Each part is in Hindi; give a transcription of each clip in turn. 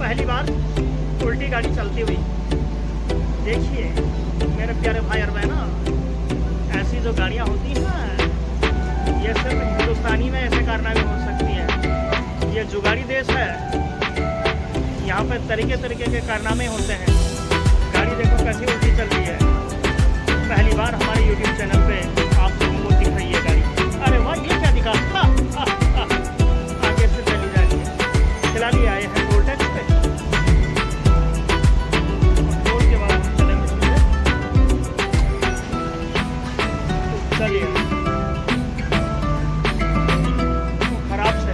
पहली बार उल्टी गाड़ी चलती हुई। देखिए मेरे प्यारे भाई और बहनों, ऐसी जो गाड़ियाँ होती हैं ये सिर्फ हिंदुस्तानी में ऐसे कारनामे हो सकती हैं। ये जुगाड़ी देश है, यहाँ पे तरीके तरीके के कारनामे होते हैं। गाड़ी देखो कैसी उल्टी चल रही है। पहली बार हमारे YouTube चैनल पे आप लोगों को दिख रही है गाड़ी। अरे वाह, ये क्या दिखा, आगे से चली जा रही है। खिलाड़ी आए हैं टोल टैक्स पे, टोल के बाद हम चलेंगे सीधे। चलिए, खराब से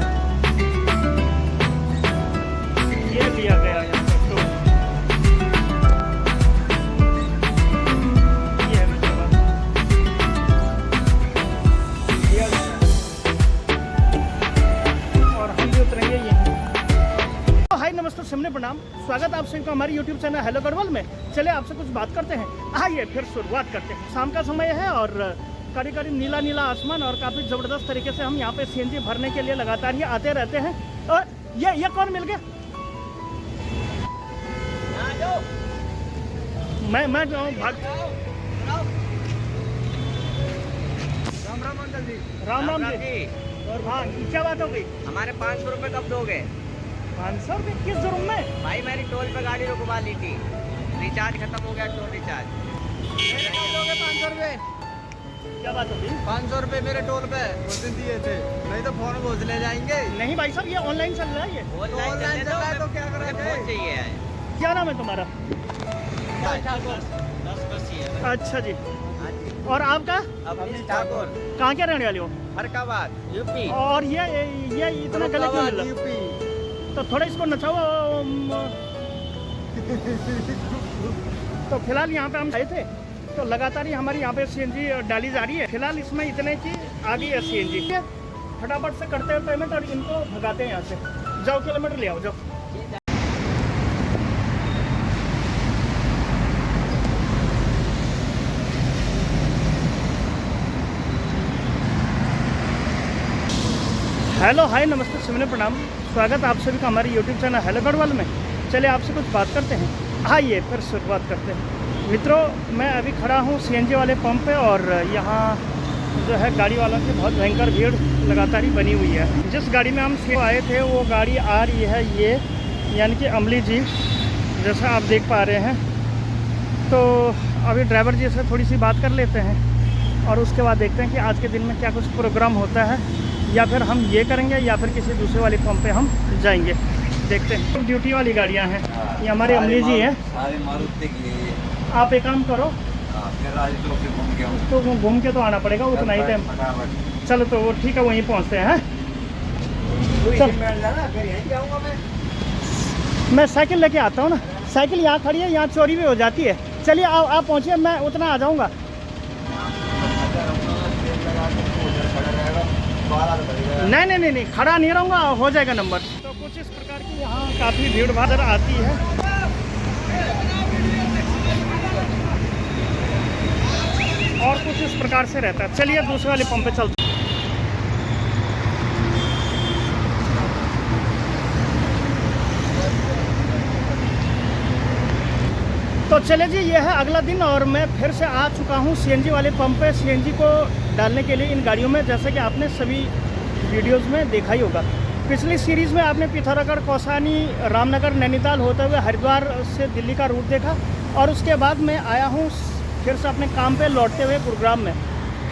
ये लिया गया है। नमस्ते, सामने प्रणाम, स्वागत आप सभी का हमारे YouTube चैनल हेलो गढ़वाल में। चले आपसे कुछ बात करते हैं। आइए फिर शुरुआत करते हैं। शाम का समय है और करीब करीब नीला नीला आसमान और काफ़ी ज़बरदस्त तरीके से हम यहाँ पे CNG भरने के लिए लगातार ही आते रहते हैं। और ये कौन मिल गया? मैं भाग। राम राम अंकल जी। राम राम जी। और हाँ, क्या बात हो गई? हमारे 500 रुपये कब दोगे? 500 रुपये किस जुर्म में? भाई मेरी टोल पे गाड़ी रुकवा ली थी, रिचार्ज खत्म हो गया, टोल रिचार्ज। मेरे कब दोगे 500 रुपये? क्या बात हो गई? 500 रुपये मेरे टोल पे उस दिन दिए थे, नहीं तो फोन बोझ ले जाएंगे। नहीं भाई साहब, ये ऑनलाइन चल रहा है। ये ऑनलाइन चल रहा है तो क्या करेंगे? चाहिए। क्या नाम है तुम्हारा? अच्छा जी। और आपका? अभिनीत ठाकुर। कहाँ के रहने वाले हो? फरकाबाद, यूपी। और ये इतना गलत क्यों मिल रहा? यूपी। तो थोड़ा इसको नचाओ। तो फिलहाल यहाँ पे हम आए थे तो लगातार ही हमारी यहाँ पे CNG डाली जा रही है। फिलहाल इसमें इतने की आ गई है CNG। फटाफट से करते हैं पेमेंट और इनको भगाते हैं यहाँ से। जाओ, किलोमीटर ले आओ, जाओ। हेलो, हाय, नमस्ते, सामने प्रणाम, स्वागत आप सभी का हमारे YouTube चैनल हेलो गढ़वाल में। चले आपसे कुछ बात करते हैं। आइए फिर शुरुआत करते हैं। मित्रों, मैं अभी खड़ा हूँ CNG वाले पंप पे और यहाँ जो है गाड़ी वालों की बहुत भयंकर भीड़ लगातार ही बनी हुई है। जिस गाड़ी में हम आए थे वो गाड़ी आ रही है ये, यानी कि अमली जी, जैसा आप देख पा रहे हैं। तो अभी ड्राइवर जी से थोड़ी सी बात कर लेते हैं और उसके बाद देखते हैं कि आज के दिन में क्या कुछ प्रोग्राम होता है, या फिर हम ये करेंगे या फिर किसी दूसरे वाले पंप पे हम जाएंगे। देखते हैं। ड्यूटी वाली गाड़ियाँ हैं, ये हमारे अमली जी हैं। आप एक काम करो, तो घूम के तो आना पड़ेगा, उतना ही टाइम। चलो तो ठीक है, वहीं पहुँचते हैं। मैं साइकिल लेके आता हूँ ना, साइकिल यहाँ खड़ी है, यहाँ चोरी भी हो जाती है। चलिए आप पहुँचिए, मैं उतना आ जाऊँगा। नहीं, खड़ा नहीं रहूँगा, हो जाएगा नंबर। तो कुछ इस प्रकार की यहाँ काफ़ी भीड़ भाड़ आती है। और कुछ इस प्रकार से रहता है। चलिए दूसरे वाले पंप पे चलते हैं। तो चले जी, ये है अगला दिन और मैं फिर से आ चुका हूँ CNG वाले पंप पे CNG को डालने के लिए इन गाड़ियों में। जैसे कि आपने सभी वीडियोस में देखा ही होगा, पिछली सीरीज़ में आपने पिथौरागढ़, कौसानी, रामनगर, नैनीताल होते हुए हरिद्वार से दिल्ली का रूट देखा। और उसके बाद मैं आया हूँ फिर से अपने काम पे लौटते हुए गुरुग्राम में।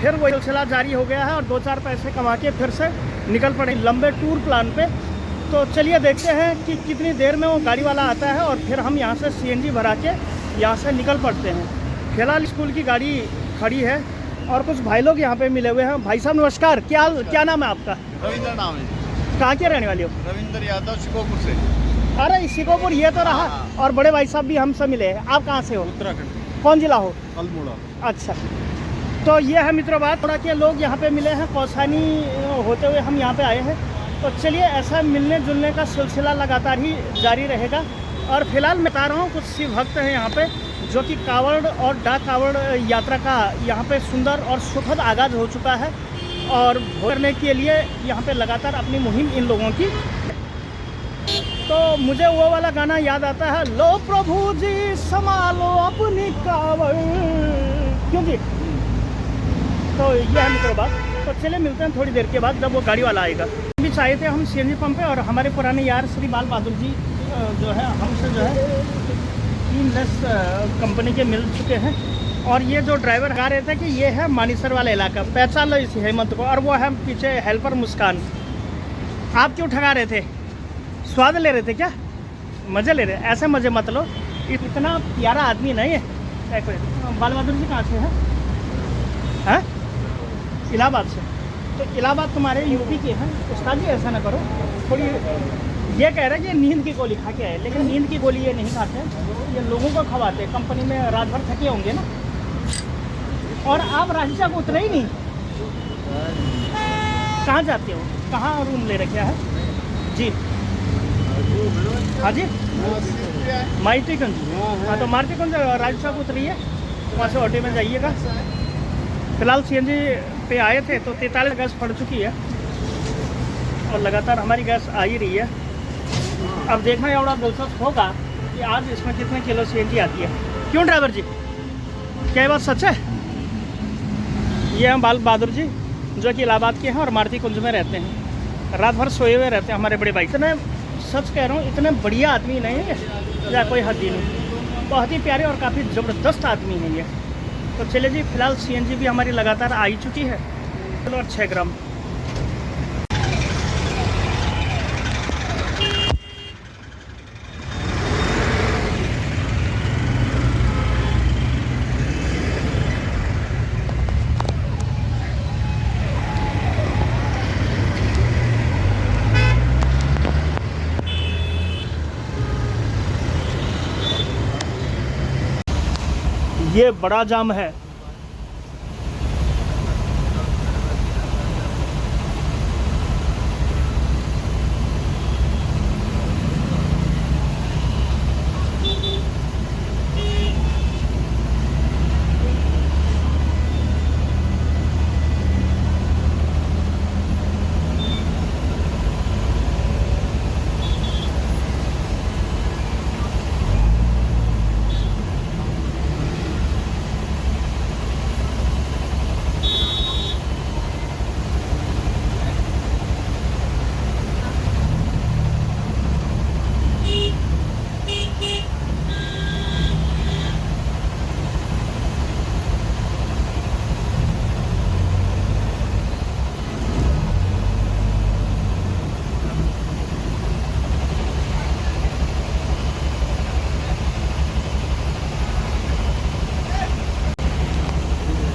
फिर वही सिलसिला जारी हो गया है और 2-4 पैसे कमा के फिर से निकल पड़े लंबे टूर प्लान पे। तो चलिए देखते हैं कि कितनी देर में वो गाड़ी वाला आता है और फिर हम यहाँ से CNG भरा के यहाँ से निकल पड़ते हैं। फिलहाल स्कूल की गाड़ी खड़ी है और कुछ भाई लोग यहाँ पे मिले हुए हैं। भाई साहब नमस्कार, क्या नाम है आपका? रविंद्र नाम है। कहाँ के रहने वाले हो? रविंद्र यादव, शिकोपुर से। अरे शिकोपुर, ये तो रहा। और बड़े भाई साहब भी हमसे मिले हैं। आप कहाँ से हो? उत्तराखंड। कौन जिला हो? अल्मोड़ा। अच्छा, तो ये है मित्रों बात। थोड़ा के लोग यहाँ पे मिले हैं, कौसानी होते हुए हम यहाँ पे आए हैं। तो चलिए, ऐसा मिलने जुलने का सिलसिला लगातार ही जारी रहेगा। और फिलहाल मैं बता रहा हूँ, कुछ शिव भक्त हैं यहाँ पे जो कि कांवड़ और डाक कांवड़ यात्रा का यहाँ पे सुंदर और सुखद आगाज़ हो चुका है। और करने के लिए यहाँ पे लगातार अपनी मुहिम इन लोगों की। तो मुझे वो वाला गाना याद आता है, लो प्रभु जी संभालो अपनी कावड़, क्यों जी? तो ये है मित्रों बात। तो चले मिलते हैं थोड़ी देर के बाद जब वो गाड़ी वाला आएगा। भी चाहे थे हम CNG पंप पे, और हमारे पुराने यार श्री बाल बहादुर जी जो है हमसे जो है 3 कंपनी के मिल चुके हैं। और ये जो ड्राइवर गा रहे थे कि ये है मानेसर वाला इलाका, पहचान लो इस हेमंत को, और वो है पीछे हेल्पर मुस्कान। आप क्यों ठगा रहे थे? स्वाद ले रहे थे क्या? मज़े ले रहे? ऐसे मज़े मत लो, इतना प्यारा आदमी नहीं है। बाल बहादुर जी कहाँ से हैं? इलाहाबाद से। तो इलाहाबाद तुम्हारे यूपी के हैं। उस्ताद जी ऐसा ना करो, थोड़ी ये कह रहे हैं कि नींद की गोली खा के आए, लेकिन नींद की गोली ये नहीं खाते, ये लोगों को खवाते हैं। कंपनी में रात भर थके होंगे ना। और आप राजचा को उतरे ही नहीं, कहाँ जाते हो? कहाँ रूम ले रखा है जी? हाँ जी, माइटीगंज। हाँ, तो माइटीगंज राजचा को उतरिए, वहाँ से ऑटो में जाइएगा। फिलहाल CNG पे आए थे तो 43 गैस पड़ चुकी है, और लगातार हमारी गैस आ ही रही है। अब देखना ये बड़ा दिलचस्प होगा कि आज इसमें कितने किलो CNG आती है। क्यों ड्राइवर जी, क्या ये बात सच है? ये हैं बाल बहादुर जी, जो कि इलाहाबाद के हैं और मारुति कुंज में रहते हैं। रात भर सोए हुए रहते हैं हमारे बड़े भाई। इतने, सच कह रहा हूँ, इतने बढ़िया आदमी नहीं है या कोई हद ही नहीं। बहुत ही प्यारे और काफ़ी ज़बरदस्त आदमी हैं ये। तो चलिए जी, फिलहाल CNG भी हमारी लगातार आ ही चुकी है। चलो, और 6 ग्राम। ये बड़ा जाम है।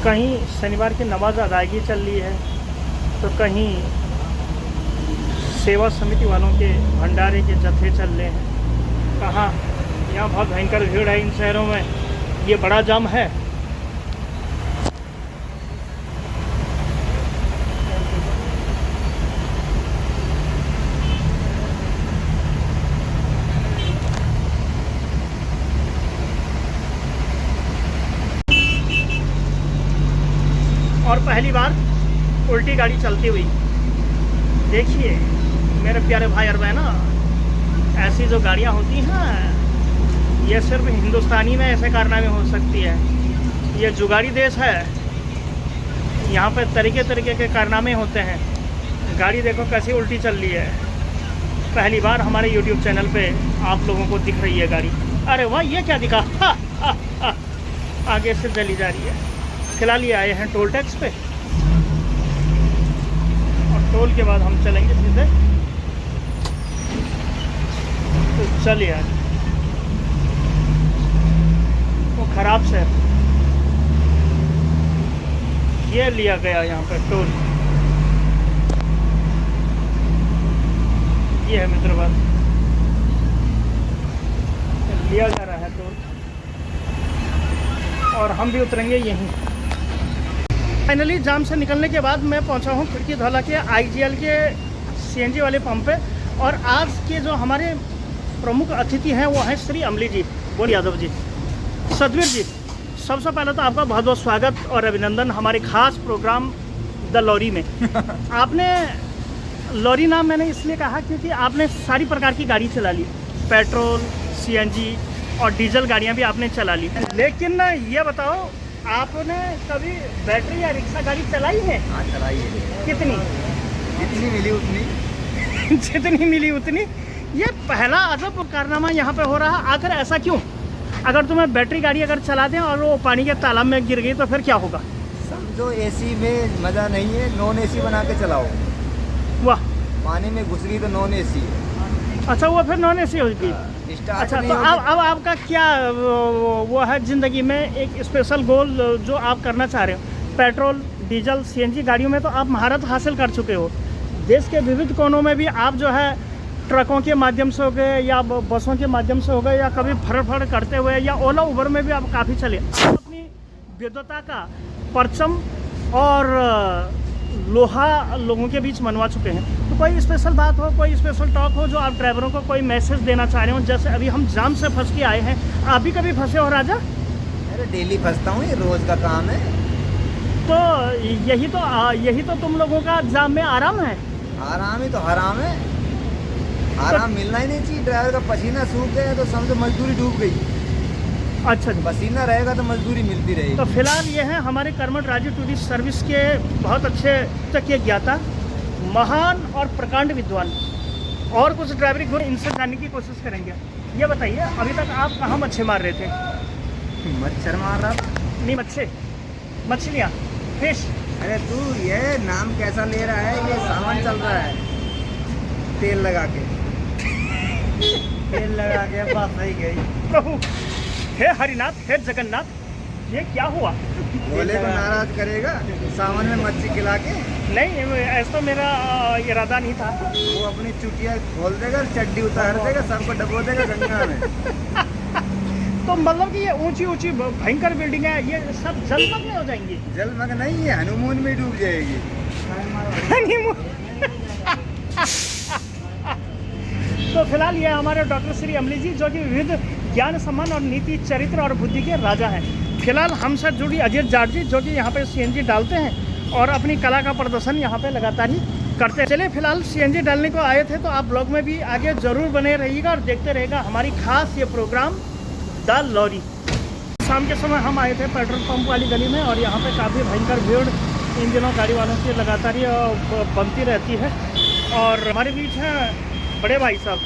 कहीं शनिवार की नमाज अदायगी चल रही है, तो कहीं सेवा समिति वालों के भंडारे के जत्थे चल रहे हैं। कहाँ यहाँ बहुत भयंकर भीड़ है इन शहरों में। ये बड़ा जाम है। और पहली बार उल्टी गाड़ी चलती हुई देखिए मेरे प्यारे भाई और बहनों। ऐसी जो गाड़ियाँ होती हैं, ये सिर्फ हिंदुस्तानी में ऐसे कारनामे हो सकती है। ये जुगाड़ी देश है, यहाँ पर तरीके तरीके के कारनामे होते हैं। गाड़ी देखो कैसी उल्टी चल रही है। पहली बार हमारे YouTube चैनल पे आप लोगों को दिख रही है गाड़ी। अरे वाह, ये क्या दिखा? आगे से चली जा रही है। फिलहाल ये आए हैं टोल टैक्स पे, और टोल के बाद हम चलेंगे सीधे। तो चलिए आज वो ख़राब से ये लिया गया यहाँ पे टोल। ये है मित्र बात, लिया जा रहा है टोल, और हम भी उतरेंगे यहीं। फाइनली जाम से निकलने के बाद मैं पहुंचा हूं खिड़की धौला के IGL के CNG वाले पंप पे। और आज के जो हमारे प्रमुख अतिथि हैं वो हैं श्री अमली जी, बोल यादव जी, सतवीर जी। सबसे पहले तो आपका बहुत बहुत स्वागत और अभिनंदन हमारे खास प्रोग्राम द लॉरी में। आपने लॉरी नाम मैंने इसलिए कहा क्योंकि आपने सारी प्रकार की गाड़ी चला ली, पेट्रोल, सीएनजी और डीजल गाड़ियां भी आपने चला ली। लेकिन ये बताओ, आपने कभी बैटरी या रिक्शा गाड़ी चलाई है? हाँ चलाई है। कितनी? जितनी मिली उतनी। जितनी मिली उतनी। ये पहला अजब कारनामा यहाँ पे हो रहा है, आखिर ऐसा क्यों? अगर तुम्हें बैटरी गाड़ी अगर चला दें और वो पानी के तालाब में गिर गई तो फिर क्या होगा? समझो एसी में मज़ा नहीं है, नॉन एसी बना के चलाओ। वाह, पानी में घुस गई तो नॉन एसी है। अच्छा वो फिर नॉन एसी होगी। स्टार्ट अच्छा, नहीं तो होगी। अब आपका क्या वो है ज़िंदगी में एक स्पेशल गोल जो आप करना चाह रहे हो? पेट्रोल, डीजल, सीएनजी गाड़ियों में तो आप महारत हासिल कर चुके हो। देश के विविध कोनों में भी आप जो है ट्रकों के माध्यम से हो गए या बसों के माध्यम से हो गए या कभी फड़ करते हुए या ओला उबर में भी आप काफ़ी चले। आप अपनी विद्वता का परचम और लोहा लोगों के बीच मनवा चुके हैं। तो कोई स्पेशल बात हो, कोई स्पेशल टॉक हो जो आप ड्राइवरों को कोई मैसेज देना चाह रहे हो? जैसे अभी हम जाम से फंस के आए हैं, आप भी कभी फंसे हो राजा? अरे डेली फंसता हूँ, ये रोज़ का काम है। तो यही तो तुम लोगों का जाम में आराम है। आराम ही तो हराम है। आराम मिलना ही नहीं चाहिए। ड्राइवर का पसीना सूख गया तो समझो मजदूरी डूब गई। अच्छा जी। पसीना रहेगा तो मजदूरी मिलती रहेगी। तो फिलहाल ये है हमारे कर्मठ राज्य टूरिस्ट सर्विस के बहुत अच्छे तक ज्ञाता, महान और प्रकांड विद्वान और कुछ ड्राइवरी गुण, इनसे जानने की कोशिश करेंगे। ये बताइए, अभी तक आप कहाँ मच्छी मार रहे थे? मच्छर मार रहा था। नहीं, मछलियाँ, फिश। अरे तू ये नाम कैसा ले रहा है? ये सामान चल रहा है तेल लगा के। तेल लगा के बात नहीं गई। प्रभु हे हरिनाथ, हे जगन्नाथ, ये क्या हुआ? बोले को नाराज करेगा सावन में मच्छी खिला के? नहीं, ऐसा तो मेरा इरादा नहीं था। वो अपनी चुटिया खोल देगा, चड्डी उतार देगा, सबको डबो देगा गंगा में। तो मतलब कि ये ऊंची ऊंची भयंकर बिल्डिंग है, ये सब जलमग्न हो जाएंगी? जलमग्न नहीं है, हनीमून में डूब जाएगी। तो फिलहाल ये हमारे डॉक्टर श्री अमली जी, जो कि विविध ज्ञान, सम्मान और नीति, चरित्र और बुद्धि के राजा हैं। फिलहाल हमसे जुड़ी अजीत जाट जी, जो कि यहाँ पे सीएनजी डालते हैं और अपनी कला का प्रदर्शन यहाँ पे लगातार ही करते हैं। चलिए, फिलहाल सीएनजी डालने को आए थे तो आप ब्लॉग में भी आगे ज़रूर बने रहिएगा और देखते रहेगा हमारी खास ये प्रोग्राम द लॉरी। शाम के समय हम आए थे पेट्रोल पंप वाली गली में और यहाँ पे काफ़ी भयंकर भीड़ इन दिनों गाड़ी वालों की लगातार ही बनती रहती है। और हमारे बीच हैं बड़े भाई साहब।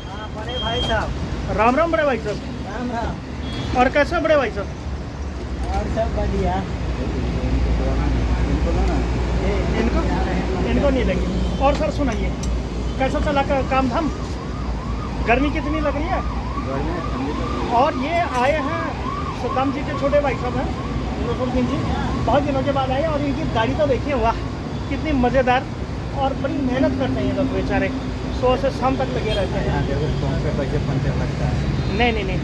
हाँ बड़े भाई साहब। राम राम बड़े भाई साहब। राम राम। और कैसे बड़े भाई साहब? और सब बढ़िया। इनको नहीं लगी। और सर सुनाइए, कैसा चला काम धाम? गर्मी कितनी लग रही है? और ये आए हैं सद्दाम जी के छोटे भाई साहब हैं, रसूलदीन जी, बहुत दिनों के बाद आए और इनकी गाड़ी तो देखिए, वाह कितनी मज़ेदार, और बड़ी मेहनत करते हैं ये लोग बेचारे, सुबह से शाम तक लगे रहते हैं। नहीं।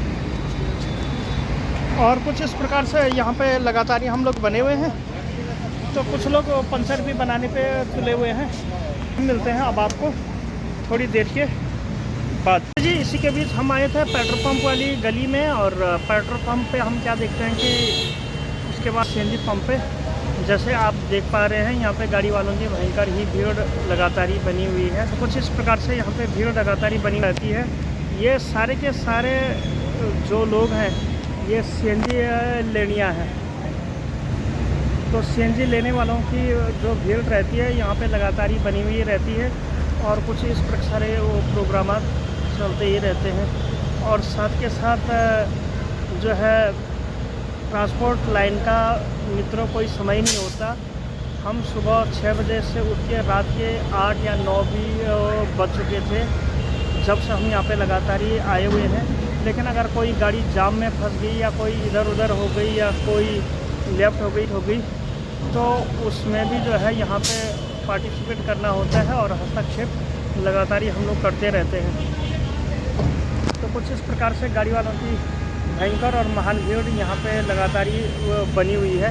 और कुछ इस प्रकार से यहाँ पे लगातार ही हम लोग बने हुए हैं। तो कुछ लोग पंचर भी बनाने पे तुले हुए हैं। मिलते हैं अब आपको थोड़ी देर के बाद जी। इसी के बीच हम आए थे पेट्रोल पंप वाली गली में और पेट्रोल पंप पे हम क्या देखते हैं कि उसके बाद सीएनजी पंप पे जैसे आप देख पा रहे हैं, यहाँ पे गाड़ी वालों की भयंकर ही भीड़ लगातार ही बनी हुई है। तो कुछ इस प्रकार से यहाँ पे भीड़ लगातार ही बनी रहती है। ये सारे के सारे जो लोग हैं ये सीएनजी लेनिया है। तो सीएनजी लेने वालों की जो भीड़ रहती है यहाँ पे लगातार ही बनी हुई रहती है और कुछ इस प्रकार से वो प्रोग्राम चलते ही रहते हैं। और साथ के साथ जो है ट्रांसपोर्ट लाइन का मित्रों कोई समय नहीं होता। हम सुबह 6 बजे से उठ के रात के 8 या 9 भी बज चुके थे जब से हम यहाँ पे लगातार ही आए हुए हैं। लेकिन अगर कोई गाड़ी जाम में फंस गई या कोई इधर उधर हो गई या कोई लेफ़्ट हो गई तो उसमें भी जो है यहाँ पे पार्टिसिपेट करना होता है और हस्तक्षेप लगातार ही हम लोग करते रहते हैं। तो कुछ इस प्रकार से गाड़ी वालों की भयंकर और महान भीड़ यहाँ पे लगातार ही बनी हुई है।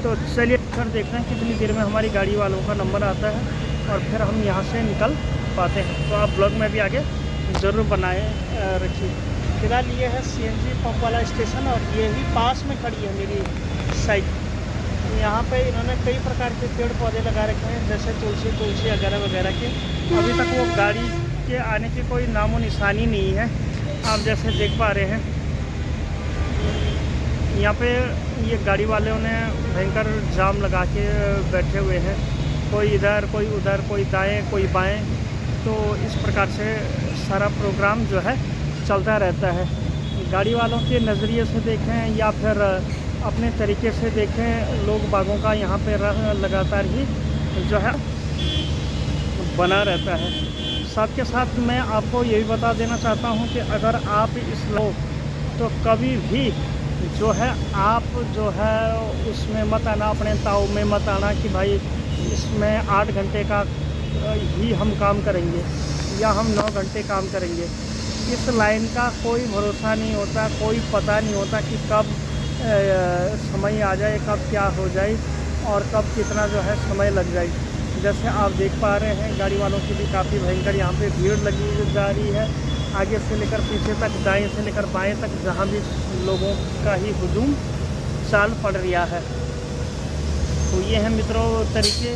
तो चलिए फिर देखते हैं कितनी देर में हमारी गाड़ी वालों का नंबर आता है और फिर हम यहाँ से निकल पाते हैं। तो आप ब्लॉग में भी आगे ज़रूर बनाए रखिए। फिलहाल ये है सीएनजी पंप वाला स्टेशन और ये ही पास में खड़ी है मेरी साइड यहाँ पे इन्होंने कई प्रकार के पेड़ पौधे लगा रखे हैं, जैसे तुलसी वगैरह वगैरह के। अभी तक वो गाड़ी के आने की कोई नामो निशानी नहीं है। आप जैसे देख पा रहे हैं यहाँ पे ये गाड़ी वालों ने भयंकर जाम लगा के बैठे हुए हैं, कोई इधर कोई उधर, कोई दाएं कोई बाएं। तो इस प्रकार से सारा प्रोग्राम जो है चलता रहता है। गाड़ी वालों के नज़रिए से देखें या फिर अपने तरीके से देखें, लोग बागों का यहाँ पे लगातार ही जो है बना रहता है। साथ के साथ मैं आपको ये भी बता देना चाहता हूँ कि अगर आप इस तो कभी भी जो है आप जो है उसमें मत आना, अपने ताव में मत आना कि भाई इसमें 8 घंटे का ही हम काम करेंगे या हम 9 घंटे काम करेंगे। इस लाइन का कोई भरोसा नहीं होता, कोई पता नहीं होता कि कब समय आ जाए, कब क्या हो जाए और कब कितना जो है समय लग जाए। जैसे आप देख पा रहे हैं गाड़ी वालों की भी काफ़ी भयंकर यहाँ पे भीड़ लगी जा रही है, आगे से लेकर पीछे तक, दाएं से लेकर बाएं तक, जहाँ भी लोगों का ही हुजूम चाल पड़ रहा है। तो ये हैं मित्रों तरीके,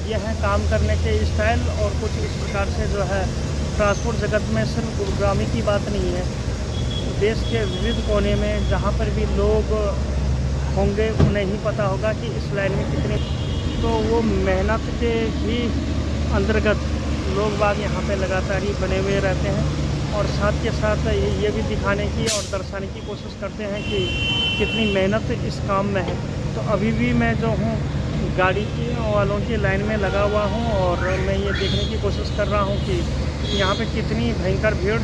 ये हैं काम करने के स्टाइल। और कुछ इस प्रकार से जो है ट्रांसपोर्ट जगत में सिर्फ गुरुग्रामी की बात नहीं है, देश के विविध कोने में जहाँ पर भी लोग होंगे उन्हें ही पता होगा कि इस लाइन में कितनी, तो वो मेहनत के ही अंतर्गत लोग बाग यहाँ पे लगातार ही बने हुए रहते हैं। और साथ के साथ ये भी दिखाने की और दर्शाने की कोशिश करते हैं कि कितनी मेहनत इस काम में है। तो अभी भी मैं जो हूँ गाड़ी की वालों की लाइन में लगा हुआ हूँ और मैं ये देखने की कोशिश कर रहा हूँ कि यहाँ पे कितनी भयंकर भीड़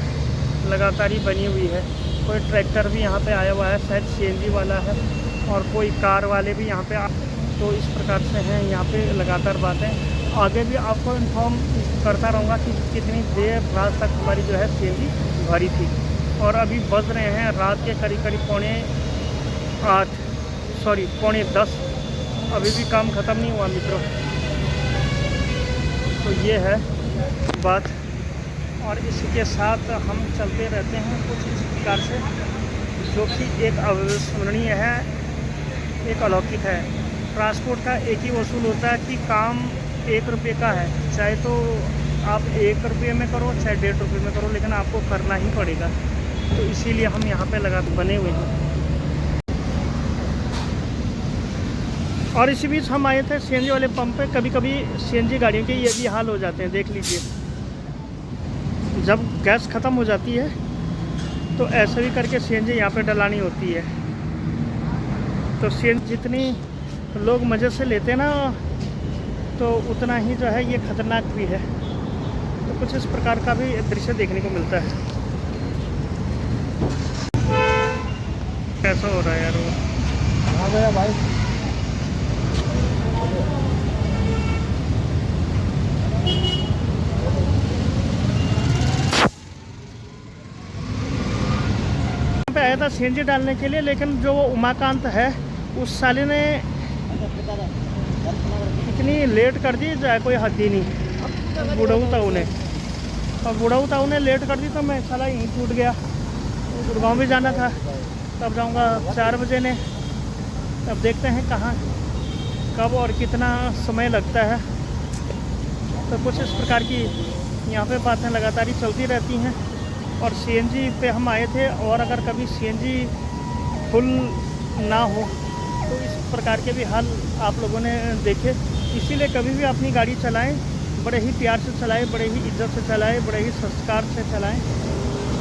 लगातार ही बनी हुई है। कोई ट्रैक्टर भी यहाँ पे आया हुआ है, शायद सीएनजी वाला है, और कोई कार वाले भी यहाँ पे तो इस प्रकार से हैं यहाँ पे लगातार बातें। आगे भी आपको इन्फॉर्म करता रहूँगा कि कितनी देर रात तक हमारी जो है सीएनजी भरी थी। और अभी बज रहे हैं रात के करीब करीब पौने 10। अभी भी काम ख़त्म नहीं हुआ मित्रों। तो ये है बात, और इसके साथ हम चलते रहते हैं कुछ इस प्रकार से, जो कि एक अविस्मरणीय है, एक अलौकिक है। ट्रांसपोर्ट का एक ही वसूल होता है कि काम 1 रुपये का है, चाहे तो आप 1 रुपये में करो चाहे 1.5 रुपये में करो, लेकिन आपको करना ही पड़ेगा। तो इसीलिए हम यहाँ पे लगा बने हुए हैं। और इसी बीच हम आए थे सीएनजी वाले पंप पे। कभी कभी सीएनजी गाड़ियों के ये भी हाल हो जाते हैं, देख लीजिए, जब गैस ख़त्म हो जाती है तो ऐसे भी करके सीएनजी यहाँ पे डलानी होती है। तो सीएनजी जितनी लोग मज़े से लेते हैं ना, तो उतना ही जो है ये ख़तरनाक भी है। तो कुछ इस प्रकार का भी दृश्य देखने को मिलता है। कैसा हो रहा है यार वो? हाँ भैया भाई, पे आया था सीएनजी डालने के लिए, लेकिन जो वो उमाकांत है उस साले ने इतनी लेट कर दी, जाए कोई हद ही नहीं। बुढ़ऊ ताऊ ने लेट कर दी, तो मैं साला यहीं टूट गया। गुड़गांव भी जाना था, तब जाऊंगा 4 बजे ने। अब देखते हैं कहाँ कब और कितना समय लगता है। तो कुछ इस प्रकार की यहाँ पे बातें लगातार ही चलती रहती हैं। और सीएनजी पे हम आए थे, और अगर कभी सीएनजी फुल ना हो तो इस प्रकार के भी हाल आप लोगों ने देखे। इसीलिए कभी भी अपनी गाड़ी चलाएं, बड़े ही प्यार से चलाएं, बड़े ही इज्जत से चलाएं, बड़े ही संस्कार से चलाएं।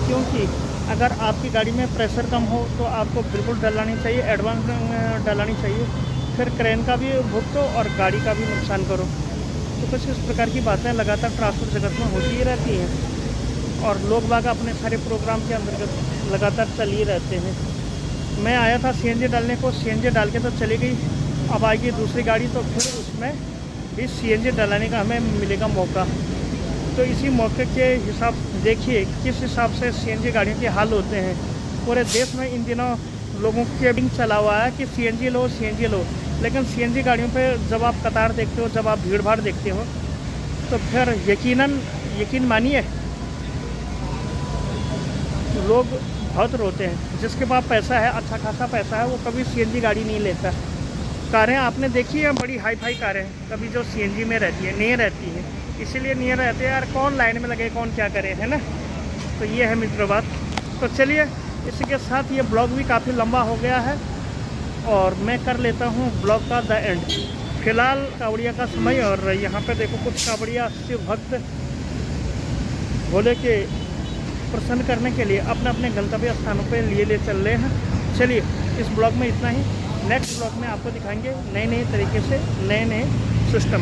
क्योंकि अगर आपकी गाड़ी में प्रेशर कम हो तो आपको बिल्कुल डलानी चाहिए, एडवांस डलानी चाहिए। फिर क्रेन का भी भुगतो और गाड़ी का भी नुकसान करो। तो कुछ इस प्रकार की बातें लगातार ट्रांसपोर्ट जगत में होती ही रहती हैं, और लोग बाग अपने सारे प्रोग्राम के अंतर्गत लगातार चल ही रहते हैं। मैं आया था सीएनजी डालने को, सीएनजी डाल के तो चली गई, अब आएगी दूसरी गाड़ी तो फिर उसमें भी सीएनजी डलाने का हमें मिलेगा मौका। तो इसी मौके के हिसाब देखिए किस हिसाब से सीएनजी गाड़ियों के हाल होते हैं। पूरे देश में इन दिनों लोगों की बिंग चला हुआ है कि सीएनजी लो, लेकिन सीएनजी गाड़ियों पे जब आप कतार देखते हो, जब आप भीड़ भाड़ देखते हो, तो फिर यकीन मानिए लोग बहुत रोते हैं। जिसके पास पैसा है, अच्छा खासा पैसा है, वो कभी सीएनजी गाड़ी नहीं लेता। कारें आपने देखी है, बड़ी हाई फाई कारें, कभी जो सीएनजी में रहती है, नहीं रहती है, इसीलिए नहीं रहते यार, कौन लाइन में लगे, कौन क्या करे, है ना। तो ये है मित्रों बात। तो चलिए इसी के साथ ये ब्लॉग भी काफ़ी लंबा हो गया है और मैं कर लेता हूँ ब्लॉग का द एंड। फिलहाल कावड़िया का समय और यहाँ पे देखो कुछ कावड़िया शिव भक्त भोले के प्रसन्न करने के लिए अपने अपने गंतव्य स्थानों पे ले चल रहे हैं। चलिए इस ब्लॉग में इतना ही, नेक्स्ट ब्लॉग में आपको दिखाएंगे नए नए तरीके से नए नए सिस्टम।